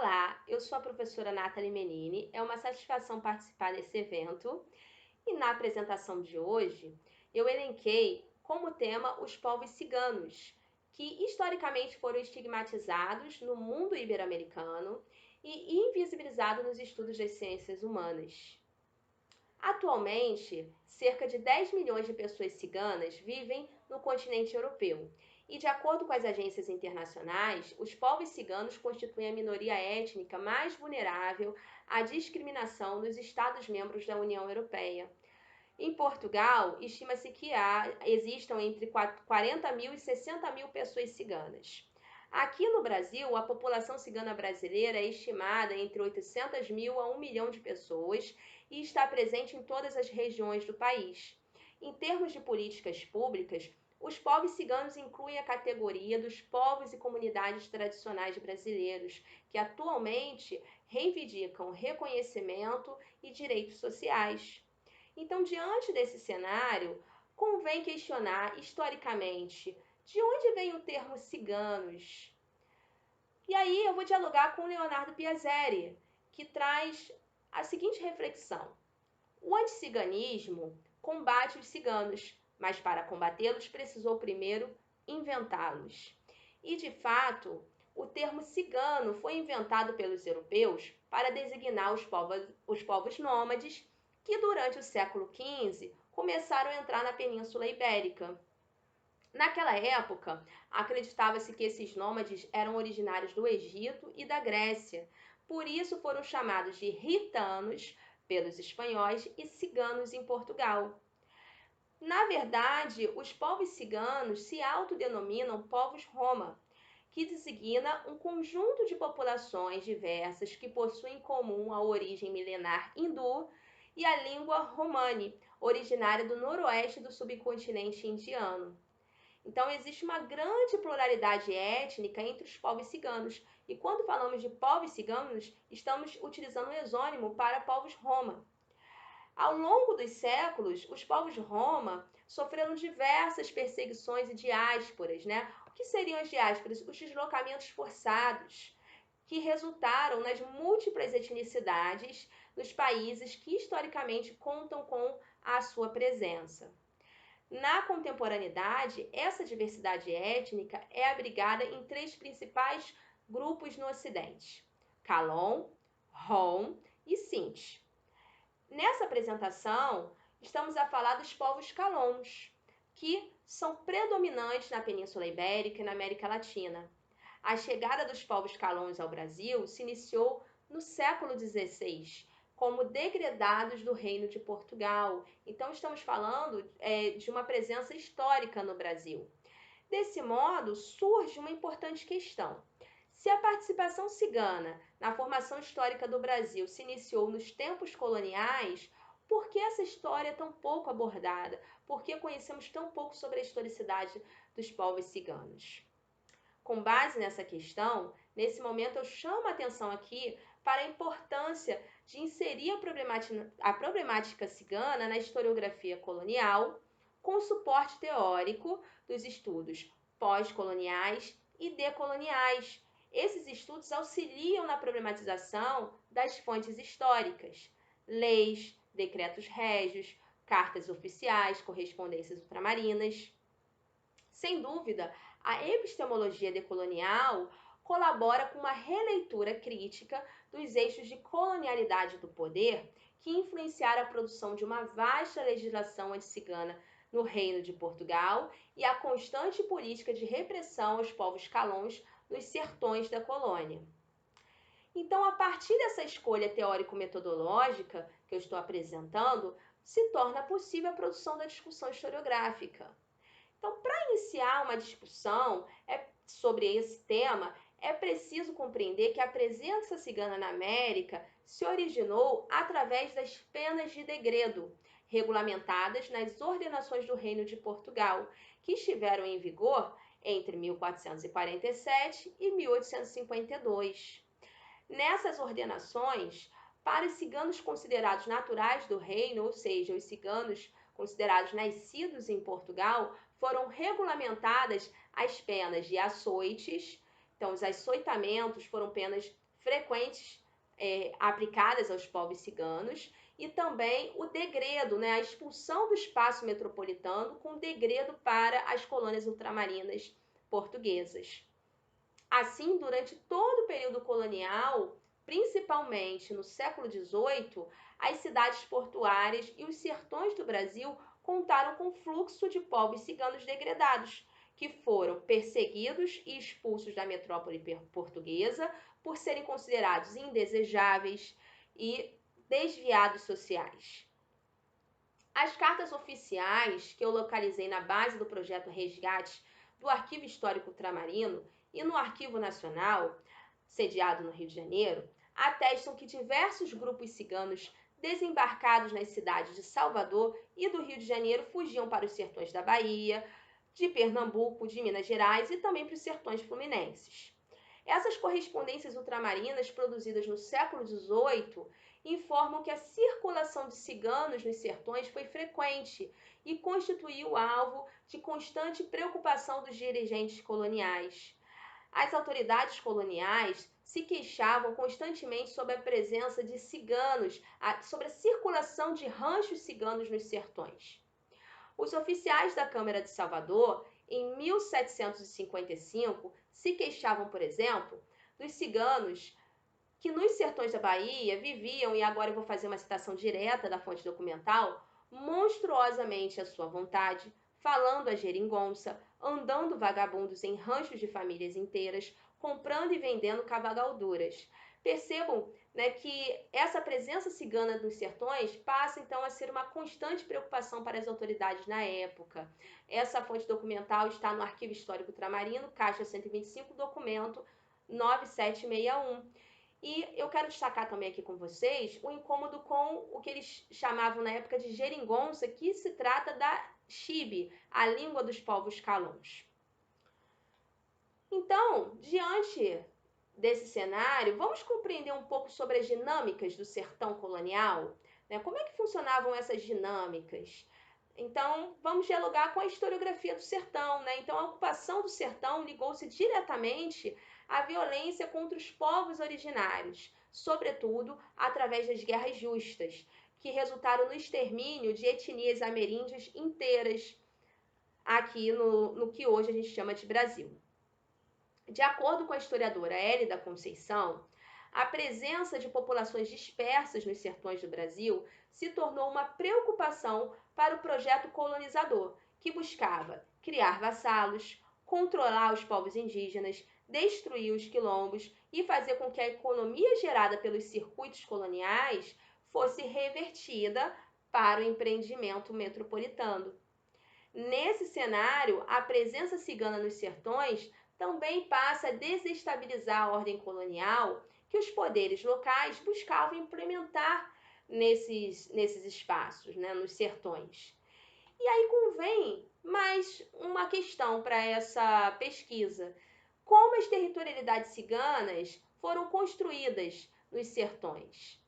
Olá, eu sou a professora Nathalie Menini. É uma satisfação participar desse evento. E na apresentação de hoje, eu elenquei como tema os povos ciganos, que historicamente foram estigmatizados no mundo ibero-americano e invisibilizados nos estudos das ciências humanas. Atualmente, cerca de 10 milhões de pessoas ciganas vivem no continente europeu. E, de acordo com as agências internacionais, os povos ciganos constituem a minoria étnica mais vulnerável à discriminação nos Estados-membros da União Europeia. Em Portugal, estima-se que existam entre 40 mil e 60 mil pessoas ciganas. Aqui no Brasil, a população cigana brasileira é estimada entre 800 mil a 1 milhão de pessoas e está presente em todas as regiões do país. Em termos de políticas públicas, os povos ciganos incluem a categoria dos povos e comunidades tradicionais brasileiros, que atualmente reivindicam reconhecimento e direitos sociais. Então, diante desse cenário, convém questionar historicamente de onde vem o termo ciganos. E aí eu vou dialogar com Leonardo Piazzeri, que traz a seguinte reflexão: o anticiganismo combate os ciganos, mas para combatê-los precisou primeiro inventá-los. E, de fato, o termo cigano foi inventado pelos europeus para designar os povos nômades que, durante o século XV, começaram a entrar na Península Ibérica. Naquela época, acreditava-se que esses nômades eram originários do Egito e da Grécia. Por isso foram chamados de ritanos pelos espanhóis e ciganos em Portugal. Na verdade, os povos ciganos se autodenominam povos Roma, que designa um conjunto de populações diversas que possuem em comum a origem milenar hindu e a língua romani, originária do noroeste do subcontinente indiano. Então, existe uma grande pluralidade étnica entre os povos ciganos. E quando falamos de povos ciganos, estamos utilizando o exônimo para povos Roma. Ao longo dos séculos, os povos Roma sofreram diversas perseguições e diásporas, né? O que seriam as diásporas? Os deslocamentos forçados, que resultaram nas múltiplas etnicidades dos países que historicamente contam com a sua presença. Na contemporaneidade, essa diversidade étnica é abrigada em três principais grupos no Ocidente: Calon, Rom e Sint. Nessa apresentação, estamos a falar dos povos calons, que são predominantes na Península Ibérica e na América Latina. A chegada dos povos calons ao Brasil se iniciou no século XVI, como degredados do Reino de Portugal. Então, estamos falando de uma presença histórica no Brasil. Desse modo, surge uma importante questão. Se a participação cigana na formação histórica do Brasil se iniciou nos tempos coloniais, por que essa história é tão pouco abordada? Por que conhecemos tão pouco sobre a historicidade dos povos ciganos? Com base nessa questão, nesse momento eu chamo a atenção aqui para a importância de inserir a problemática cigana na historiografia colonial, com suporte teórico dos estudos pós-coloniais e decoloniais. Esses estudos auxiliam na problematização das fontes históricas, leis, decretos régios, cartas oficiais, correspondências ultramarinas. Sem dúvida, a epistemologia decolonial colabora com uma releitura crítica dos eixos de colonialidade do poder que influenciaram a produção de uma vasta legislação anticigana no Reino de Portugal e a constante política de repressão aos povos calons nos sertões da colônia. Então, a partir dessa escolha teórico-metodológica que eu estou apresentando, se torna possível a produção da discussão historiográfica. Então, para iniciar uma discussão sobre esse tema, é preciso compreender que a presença cigana na América se originou através das penas de degredo, regulamentadas nas ordenações do Reino de Portugal, que estiveram em vigor entre 1447 e 1852. Nessas ordenações, para os ciganos considerados naturais do reino, ou seja, os ciganos considerados nascidos em Portugal, foram regulamentadas as penas de açoites. Então, os açoitamentos foram penas frequentes aplicadas aos povos ciganos, e também o degredo, né, a expulsão do espaço metropolitano com degredo para as colônias ultramarinas portuguesas. Assim, durante todo o período colonial, principalmente no século XVIII, as cidades portuárias e os sertões do Brasil contaram com fluxo de povos ciganos degredados, que foram perseguidos e expulsos da metrópole portuguesa por serem considerados indesejáveis e desviados sociais. As cartas oficiais que eu localizei na base do projeto Resgate do Arquivo Histórico Ultramarino e no Arquivo Nacional, sediado no Rio de Janeiro, atestam que diversos grupos ciganos desembarcados nas cidades de Salvador e do Rio de Janeiro fugiam para os sertões da Bahia, de Pernambuco, de Minas Gerais e também para os sertões fluminenses. Essas correspondências ultramarinas produzidas no século XVIII informam que a circulação de ciganos nos sertões foi frequente e constituiu alvo de constante preocupação dos dirigentes coloniais. As autoridades coloniais se queixavam constantemente sobre a presença de ciganos, sobre a circulação de ranchos ciganos nos sertões. Os oficiais da Câmara de Salvador, em 1755, se queixavam, por exemplo, dos ciganos que nos sertões da Bahia viviam, e agora eu vou fazer uma citação direta da fonte documental, monstruosamente à sua vontade, falando a geringonça, andando vagabundos em ranchos de famílias inteiras, comprando e vendendo cavalgaduras. Percebam, né, que essa presença cigana nos sertões passa então a ser uma constante preocupação para as autoridades na época. Essa fonte documental está no Arquivo Histórico Ultramarino, caixa 125, documento 9761. E eu quero destacar também aqui com vocês o incômodo com o que eles chamavam na época de geringonça, que se trata da xibe, a língua dos povos calões. Então, diante desse cenário, vamos compreender um pouco sobre as dinâmicas do sertão colonial, né? Como é que funcionavam essas dinâmicas? Então, vamos dialogar com a historiografia do sertão, né? Então, a ocupação do sertão ligou-se diretamente à violência contra os povos originários, sobretudo através das guerras justas, que resultaram no extermínio de etnias ameríndias inteiras aqui no que hoje a gente chama de Brasil. De acordo com a historiadora Hélida Conceição, a presença de populações dispersas nos sertões do Brasil se tornou uma preocupação para o projeto colonizador, que buscava criar vassalos, controlar os povos indígenas, destruir os quilombos e fazer com que a economia gerada pelos circuitos coloniais fosse revertida para o empreendimento metropolitano. Nesse cenário, a presença cigana nos sertões também passa a desestabilizar a ordem colonial que os poderes locais buscavam implementar nesses espaços, né, nos sertões. E aí convém mais uma questão para essa pesquisa. Como as territorialidades ciganas foram construídas nos sertões?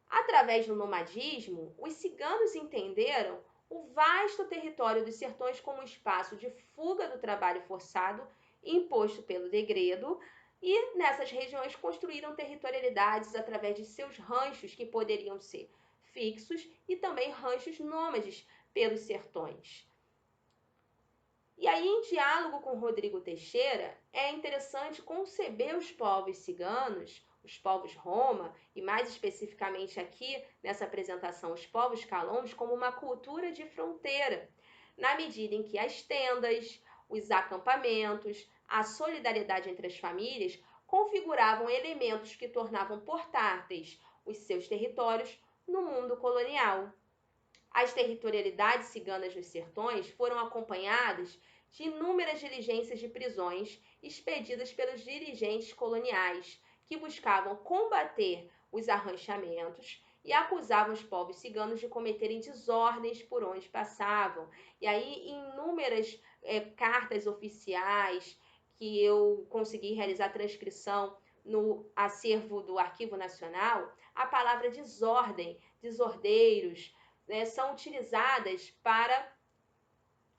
Através do nomadismo, os ciganos entenderam o vasto território dos sertões como espaço de fuga do trabalho forçado imposto pelo degredo, e nessas regiões construíram territorialidades através de seus ranchos, que poderiam ser fixos, e também ranchos nômades pelos sertões. E aí, em diálogo com Rodrigo Teixeira, é interessante conceber os povos ciganos, os povos Roma, e mais especificamente aqui nessa apresentação, os povos calões, como uma cultura de fronteira, na medida em que as tendas, os acampamentos, a solidariedade entre as famílias configuravam elementos que tornavam portáteis os seus territórios no mundo colonial. As territorialidades ciganas nos sertões foram acompanhadas de inúmeras diligências de prisões expedidas pelos dirigentes coloniais, que buscavam combater os arranchamentos e acusavam os povos ciganos de cometerem desordens por onde passavam. E aí, inúmeras cartas oficiais que eu consegui realizar transcrição no acervo do Arquivo Nacional, a palavra desordem, desordeiros, né, são utilizadas para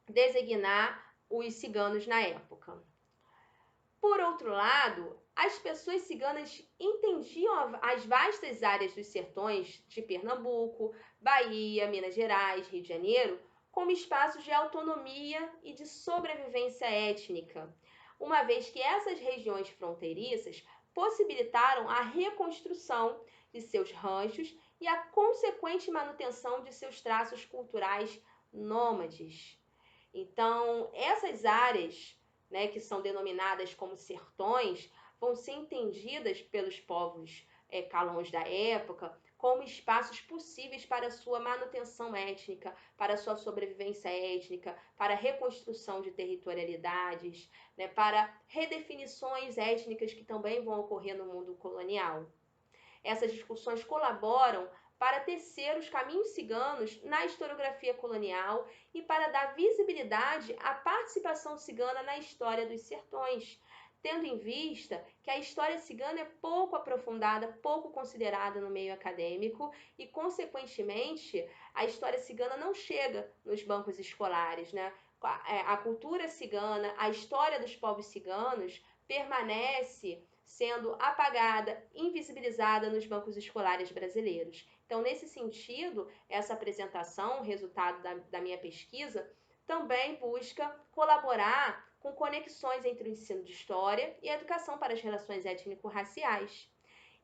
designar os ciganos na época. Por outro lado, As pessoas ciganas entendiam as vastas áreas dos sertões de Pernambuco, Bahia, Minas Gerais, Rio de Janeiro como espaços de autonomia e de sobrevivência étnica, uma vez que essas regiões fronteiriças possibilitaram a reconstrução de seus ranchos e a consequente manutenção de seus traços culturais nômades. Então, essas áreas, né, que são denominadas como sertões, vão ser entendidas pelos povos calões da época como espaços possíveis para sua manutenção étnica, para sua sobrevivência étnica, para reconstrução de territorialidades, né, para redefinições étnicas que também vão ocorrer no mundo colonial. Essas discussões colaboram para tecer os caminhos ciganos na historiografia colonial e para dar visibilidade à participação cigana na história dos sertões, tendo em vista que a história cigana é pouco aprofundada, pouco considerada no meio acadêmico e, consequentemente, a história cigana não chega nos bancos escolares, né? A cultura cigana, a história dos povos ciganos permanece sendo apagada, invisibilizada nos bancos escolares brasileiros. Então, nesse sentido, essa apresentação, resultado da minha pesquisa, também busca colaborar com conexões entre o ensino de história e a educação para as relações étnico-raciais.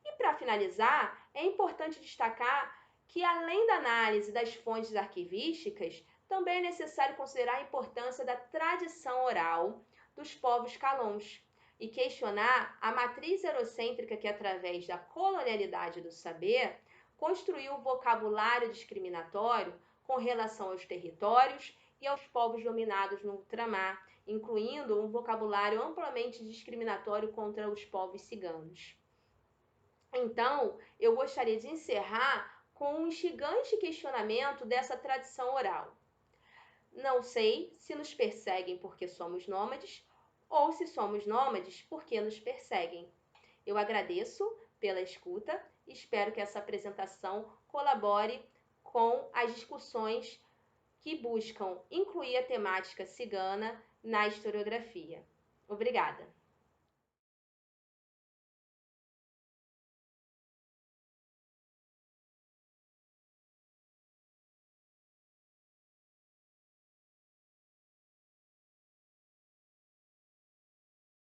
E, para finalizar, é importante destacar que, além da análise das fontes arquivísticas, também é necessário considerar a importância da tradição oral dos povos calões e questionar a matriz eurocêntrica que, através da colonialidade do saber, construiu o vocabulário discriminatório com relação aos territórios e aos povos dominados no ultramar, incluindo um vocabulário amplamente discriminatório contra os povos ciganos. Então, eu gostaria de encerrar com um instigante questionamento dessa tradição oral. Não sei se nos perseguem porque somos nômades ou se somos nômades porque nos perseguem. Eu agradeço pela escuta e espero que essa apresentação colabore com as discussões que buscam incluir a temática cigana na historiografia. Obrigada!